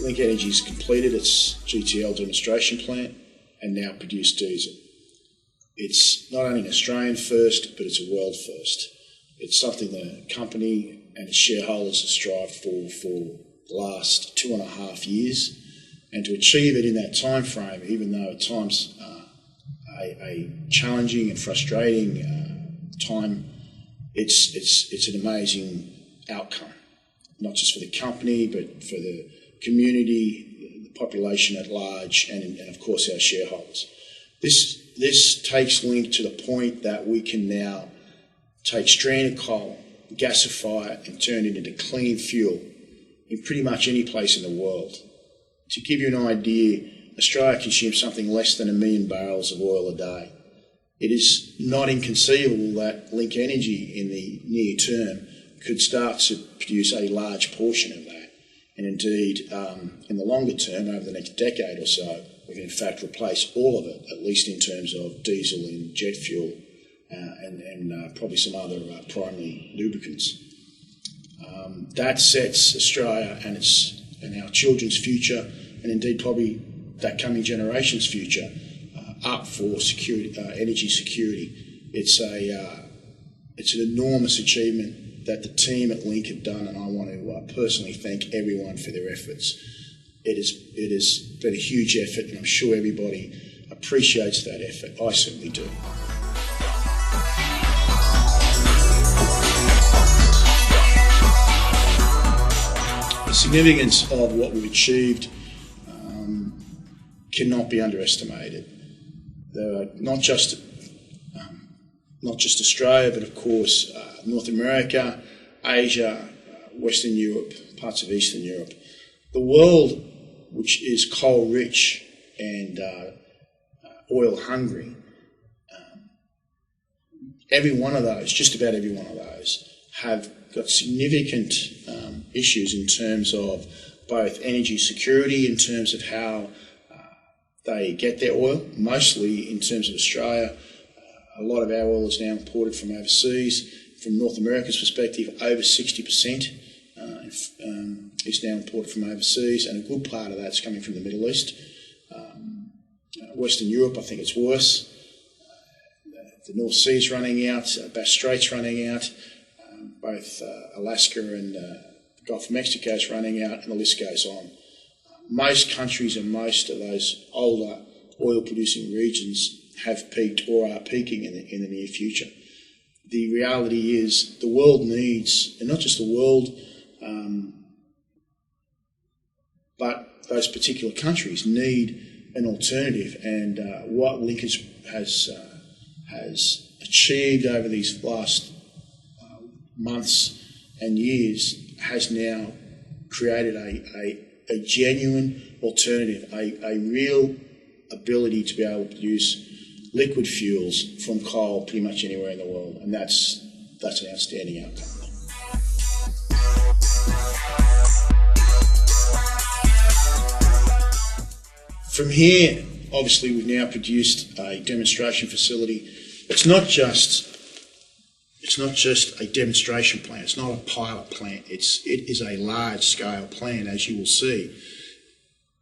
Link Energy's completed its GTL demonstration plant and now produce diesel. It's not only an Australian first, but it's a world first. It's something the company and its shareholders have strived for the last 2.5 years, and to achieve it in that time frame, even though at times a challenging and frustrating time, it's an amazing outcome, not just for the company, but for the community, the population at large, and of course our shareholders. This takes Link to the point that we can now take stranded coal, gasify it, and turn it into clean fuel in pretty much any place in the world. To give you an idea, Australia consumes something less than 1 million barrels of oil a day. It is not inconceivable that Link Energy in the near term could start to produce a large portion of that. And indeed, in the longer term, over the next decade or so, we can in fact replace all of it, at least in terms of diesel and jet fuel and probably some other primary lubricants. That sets Australia and our children's future, and indeed probably that coming generation's future, up for security, energy security. It's an enormous achievement that the team at Link have done, and I want to personally thank everyone for their efforts. It has been a huge effort, and I'm sure everybody appreciates that effort. I certainly do. The significance of what we've achieved cannot be underestimated. There are not just Australia, but of course North America, Asia, Western Europe, parts of Eastern Europe. The world, which is coal rich and oil hungry, every one of those, just about every one of those, have got significant issues in terms of both energy security, in terms of how they get their oil, mostly in terms of Australia. A lot of our oil is now imported from overseas. From North America's perspective, over 60% is now imported from overseas, and a good part of that's coming from the Middle East. Western Europe, I think it's worse. The North Sea's running out, Bass Strait's running out, both Alaska and the Gulf of Mexico's running out, and the list goes on. Most countries and most of those older oil-producing regions have peaked or are peaking in the near future. The reality is the world needs, and not just the world, but those particular countries need an alternative. And what Link has achieved over these last months and years has now created a genuine alternative, a real ability to be able to use liquid fuels from coal pretty much anywhere in the world, and that's an outstanding outcome. From here, obviously, we've now produced a demonstration facility. It's not just a demonstration plant. It's not a pilot plant. It is a large-scale plant, as you will see.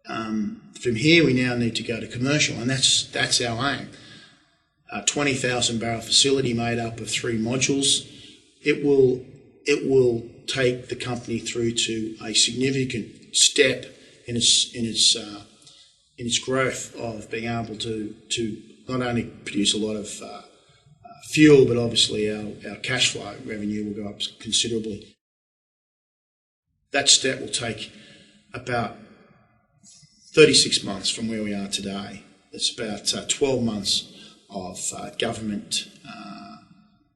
From here, we now need to go to commercial, and that's our aim. A 20,000 barrel facility made up of 3 modules. It will take the company through to a significant step in its growth of being able to not only produce a lot of fuel, but obviously our cash flow revenue will go up considerably. That step will take about 36 months from where we are today. It's about 12 months of government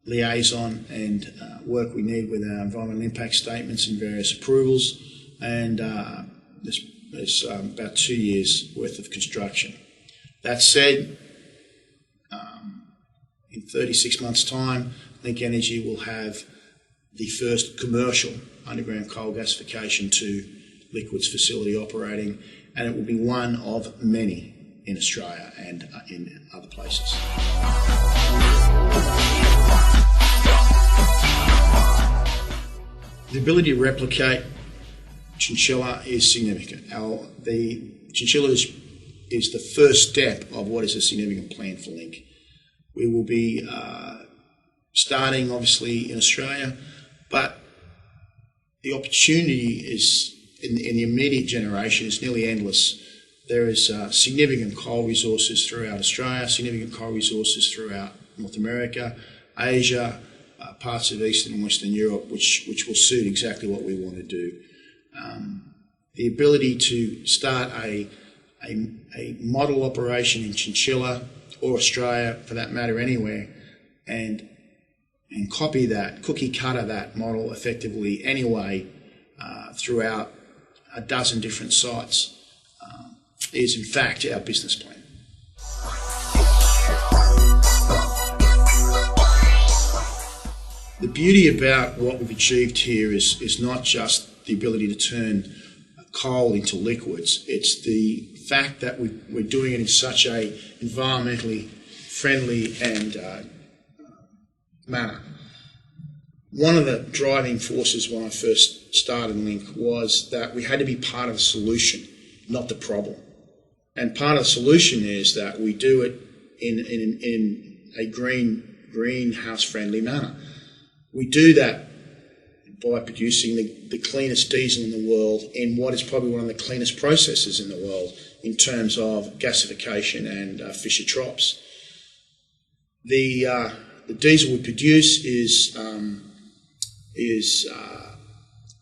liaison and work we need with our environmental impact statements and various approvals, and there's about 2 years worth of construction. That said, in 36 months' time, Link Energy will have the first commercial underground coal gasification to liquids facility operating, and it will be one of many in Australia and in other places. The ability to replicate chinchilla is significant. The chinchilla is the first step of what is a significant plan for Link. We will be starting, obviously, in Australia, but the opportunity is in the immediate generation is nearly endless. There is significant coal resources throughout Australia, significant coal resources throughout North America, Asia, parts of Eastern and Western Europe, which will suit exactly what we want to do. The ability to start a model operation in Chinchilla or Australia, for that matter, anywhere, and copy that, cookie cutter that model effectively anyway throughout a dozen different sites is in fact our business plan. The beauty about what we've achieved here is not just the ability to turn coal into liquids, it's the fact that we're doing it in such a environmentally friendly and manner. One of the driving forces when I first started Link was that we had to be part of the solution, not the problem. And part of the solution is that we do it in a greenhouse-friendly manner. We do that by producing the cleanest diesel in the world in what is probably one of the cleanest processes in the world in terms of gasification and Fischer-Tropsch. The diesel we produce is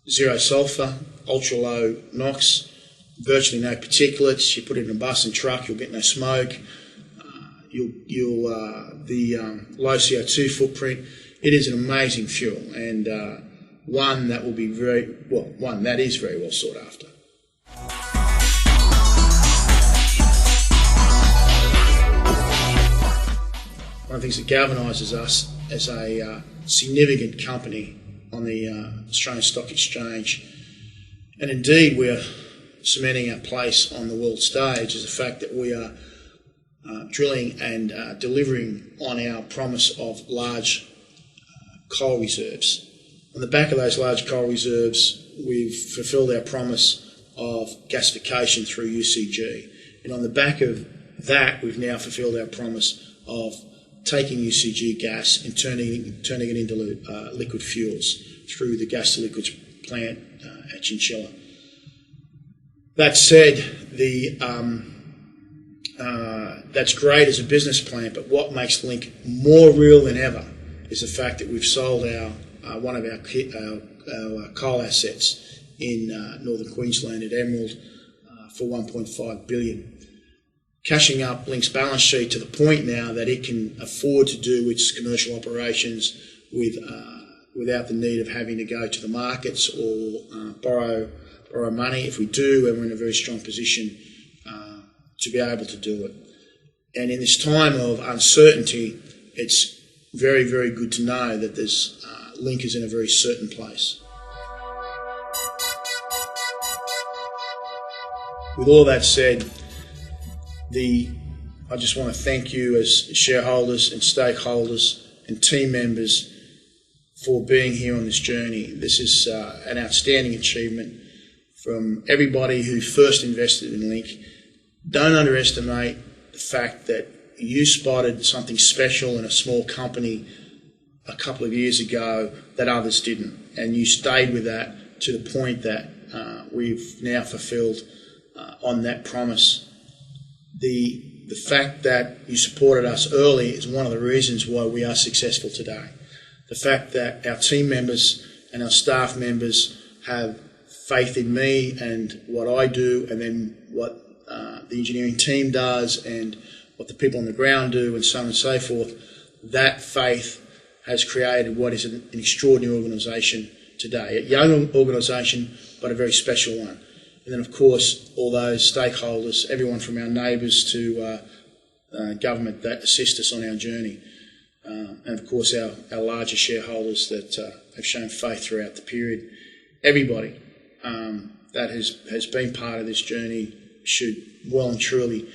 zero sulphur, ultra low NOx, virtually no particulates. You put it in a bus and truck, you'll get no smoke. The low CO2 footprint. It is an amazing fuel, and one that will be very well sought after. One of the things that galvanises us as a significant company on the Australian Stock Exchange, and indeed we are cementing our place on the world stage, is the fact that we are drilling and delivering on our promise of large coal reserves. On the back of those large coal reserves, we've fulfilled our promise of gasification through UCG. And on the back of that, we've now fulfilled our promise of taking UCG gas and turning it into liquid fuels through the gas to liquids plant at Chinchilla. That said, that's great as a business plan, but what makes Link more real than ever is the fact that we've sold one of our coal assets in northern Queensland at Emerald for $1.5 billion. Cashing up Link's balance sheet to the point now that it can afford to do its commercial operations without the need of having to go to the markets or borrow money. If we do, and we're in a very strong position to be able to do it. And in this time of uncertainty, it's very, very good to know that Link is in a very certain place. With all that said, I just want to thank you as shareholders and stakeholders and team members for being here on this journey. This is an outstanding achievement from everybody who first invested in Link. Don't underestimate the fact that you spotted something special in a small company a couple of years ago that others didn't, and you stayed with that to the point that we've now fulfilled on that promise. The fact that you supported us early is one of the reasons why we are successful today. The fact that our team members and our staff members have faith in me and what I do, and then what the engineering team does and what the people on the ground do, and so on and so forth, that faith has created what is an extraordinary organisation today. A young organisation, but a very special one. And then, of course, all those stakeholders, everyone from our neighbours to government that assist us on our journey. And, of course, our larger shareholders that have shown faith throughout the period. Everybody that has been part of this journey should well and truly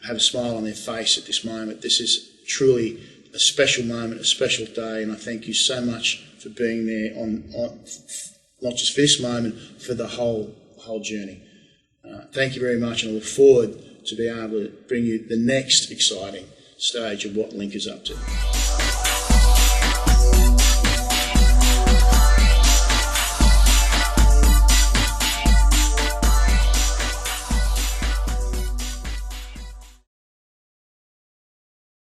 have a smile on their face at this moment. This is truly a special moment, a special day, and I thank you so much for being there not just for this moment, for the whole journey. Thank you very much, and I look forward to being able to bring you the next exciting stage of what Link is up to.